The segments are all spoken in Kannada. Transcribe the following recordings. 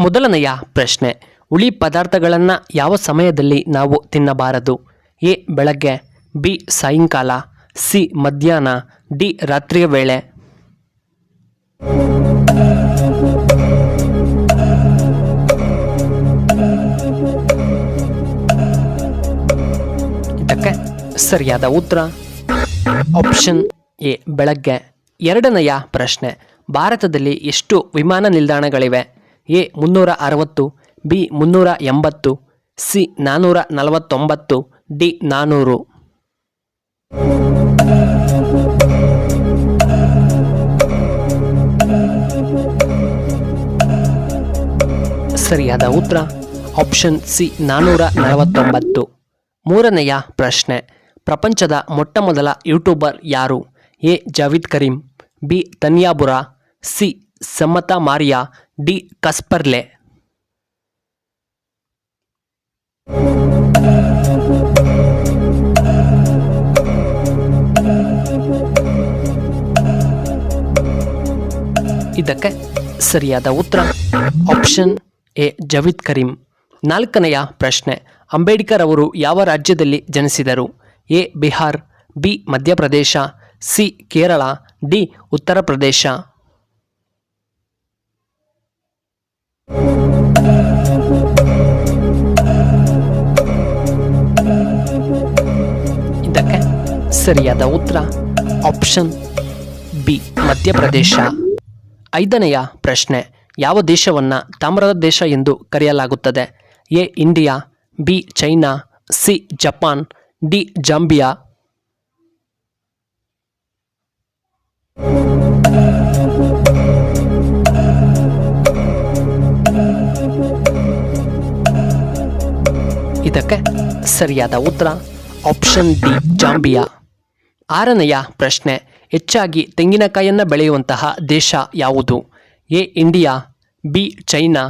ಮೊದಲನೆಯ ಪ್ರಶ್ನೆ, ಹುಳಿ ಪದಾರ್ಥಗಳನ್ನು ಯಾವ ಸಮಯದಲ್ಲಿ ನಾವು ತಿನ್ನಬಾರದು? ಎ ಬೆಳಗ್ಗೆ, ಬಿ ಸಾಯಂಕಾಲ, ಸಿ ಮಧ್ಯಾಹ್ನ, ಡಿ ರಾತ್ರಿಯ ವೇಳೆ. ಇದಕ್ಕೆ ಸರಿಯಾದ ಉತ್ತರ ಆಪ್ಷನ್ ಎ ಬೆಳಗ್ಗೆ. ಎರಡನೆಯ ಪ್ರಶ್ನೆ, ಭಾರತದಲ್ಲಿ ಎಷ್ಟು ವಿಮಾನ ನಿಲ್ದಾಣಗಳಿವೆ? A 360, B 380, C 449, D 400. ಸರಿಯಾದ ಉತ್ತರ ಆಪ್ಷನ್ ಸಿ 449. ಮೂರನೆಯ ಪ್ರಶ್ನೆ, ಪ್ರಪಂಚದ ಮೊಟ್ಟಮೊದಲ ಯೂಟ್ಯೂಬರ್ ಯಾರು? ಎ ಜಾವಿದ್ ಕರೀಂ, ಬಿ ತನ್ಯಾಬುರಾ, ಸಿ ಸಮತಾ ಮಾರಿಯಾ, ಡಿ ಕಸ್ಪರ್ಲೆ. ಇದಕ್ಕೆ ಸರಿಯಾದ ಉತ್ತರ ಆಪ್ಷನ್ ಎ ಜಾವಿದ್ ಕರೀಂ. ನಾಲ್ಕನೆಯ ಪ್ರಶ್ನೆ, ಅಂಬೇಡ್ಕರ್ ಅವರು ಯಾವ ರಾಜ್ಯದಲ್ಲಿ ಜನಿಸಿದರು? A Bihar, B Madhya Pradesh, C Kerala, D Uttar Pradesh. ಇದಕ್ಕೆ ಸರಿಯಾದ ಉತ್ತರ ಆಪ್ಷನ್ ಬಿ ಮಧ್ಯಪ್ರದೇಶ. ಐದನೆಯ ಪ್ರಶ್ನೆ, ಯಾವ ದೇಶವನ್ನು ತಾಮ್ರದ ದೇಶ ಎಂದು ಕರೆಯಲಾಗುತ್ತದೆ? A India, B China, C Japan, D Zambia. ಇದಕ್ಕೆ ಸರಿಯಾದ ಉತ್ತರ ಆಪ್ಷನ್ ಡಿ ಜಾಂಬಿಯಾ. ಆರನೆಯ ಪ್ರಶ್ನೆ, ಹೆಚ್ಚಾಗಿ ತೆಂಗಿನಕಾಯಿಯನ್ನು ಬೆಳೆಯುವಂತಹ ದೇಶ ಯಾವುದು? A India, B China,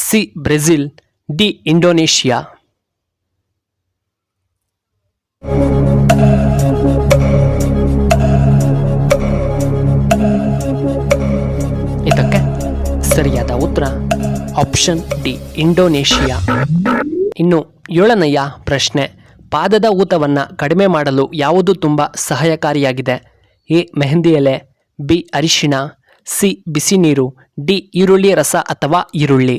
C Brazil, D Indonesia. ಇದಕ್ಕೆ ಸರಿಯಾದ ಉತ್ತರ ಆಪ್ಷನ್ ಡಿ ಇಂಡೋನೇಷಿಯಾ. ಇನ್ನು ಏಳನೆಯ ಪ್ರಶ್ನೆ, ಪಾದದ ಊತವನ್ನು ಕಡಿಮೆ ಮಾಡಲು ಯಾವುದು ತುಂಬ ಸಹಾಯಕಾರಿಯಾಗಿದೆ? ಎ ಮೆಹಂದಿ ಎಲೆ, ಬಿ ಅರಿಶಿಣ, ಸಿ ಬಿಸಿ ನೀರು, ಡಿ ಈರುಳ್ಳಿ ರಸ ಅಥವಾ ಈರುಳ್ಳಿ.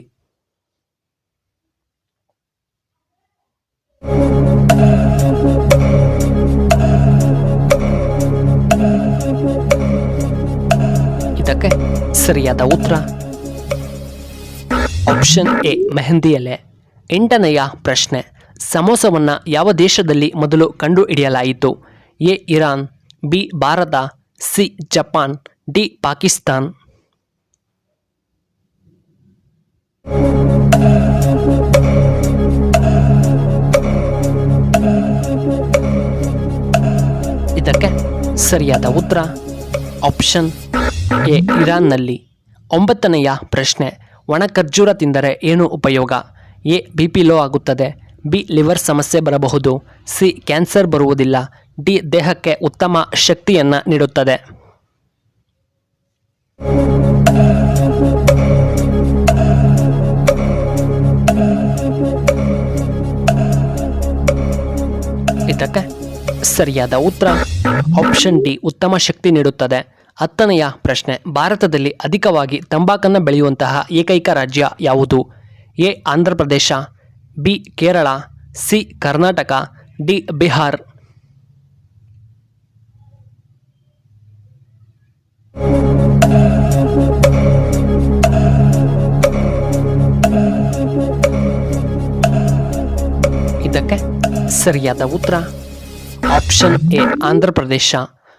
ಇದಕ್ಕೆ ಸರಿಯಾದ ಉತ್ತರ ಆಪ್ಷನ್ ಎ ಮೆಹಂದಿ ಎಲೆ. ಎಂಟನೆಯ ಪ್ರಶ್ನೆ, ಸಮೋಸವನ್ನು ಯಾವ ದೇಶದಲ್ಲಿ ಮೊದಲು ಕಂಡುಹಿಡಿಯಲಾಯಿತು? A Iran, B Bharata, C Japan, D Pakistan. ಇದಕ್ಕೆ ಸರಿಯಾದ ಉತ್ತರ ಆಪ್ಷನ್ ಎ ಇರಾನ್ನಲ್ಲಿ. ಒಂಬತ್ತನೆಯ ಪ್ರಶ್ನೆ, ಒಣ ಖರ್ಜೂರ ತಿಂದರೆ ಏನು ಉಪಯೋಗ? ಎ ಬಿ ಪಿ ಲೋ ಆಗುತ್ತದೆ, ಬಿ ಲಿವರ್ ಸಮಸ್ಯೆ ಬರಬಹುದು, ಸಿ ಕ್ಯಾನ್ಸರ್ ಬರುವುದಿಲ್ಲ, ಡಿ ದೇಹಕ್ಕೆ ಉತ್ತಮ ಶಕ್ತಿಯನ್ನು ನೀಡುತ್ತದೆ. ಇದಕ್ಕೆ ಸರಿಯಾದ ಉತ್ತರ ಆಪ್ಷನ್ ಡಿ ಉತ್ತಮ ಶಕ್ತಿ ನೀಡುತ್ತದೆ. ಹತ್ತನೆಯ ಪ್ರಶ್ನೆ, ಭಾರತದಲ್ಲಿ ಅಧಿಕವಾಗಿ ತಂಬಾಕನ್ನು ಬೆಳೆಯುವಂತಹ ಏಕೈಕ ರಾಜ್ಯ ಯಾವುದು? A Andhra Pradesh, B Kerala, C Karnataka, D Bihar. ಇದಕ್ಕೆ ಸರಿಯಾದ ಉತ್ತರ ಆಪ್ಷನ್ ಎ ಆಂಧ್ರ ಪ್ರದೇಶ.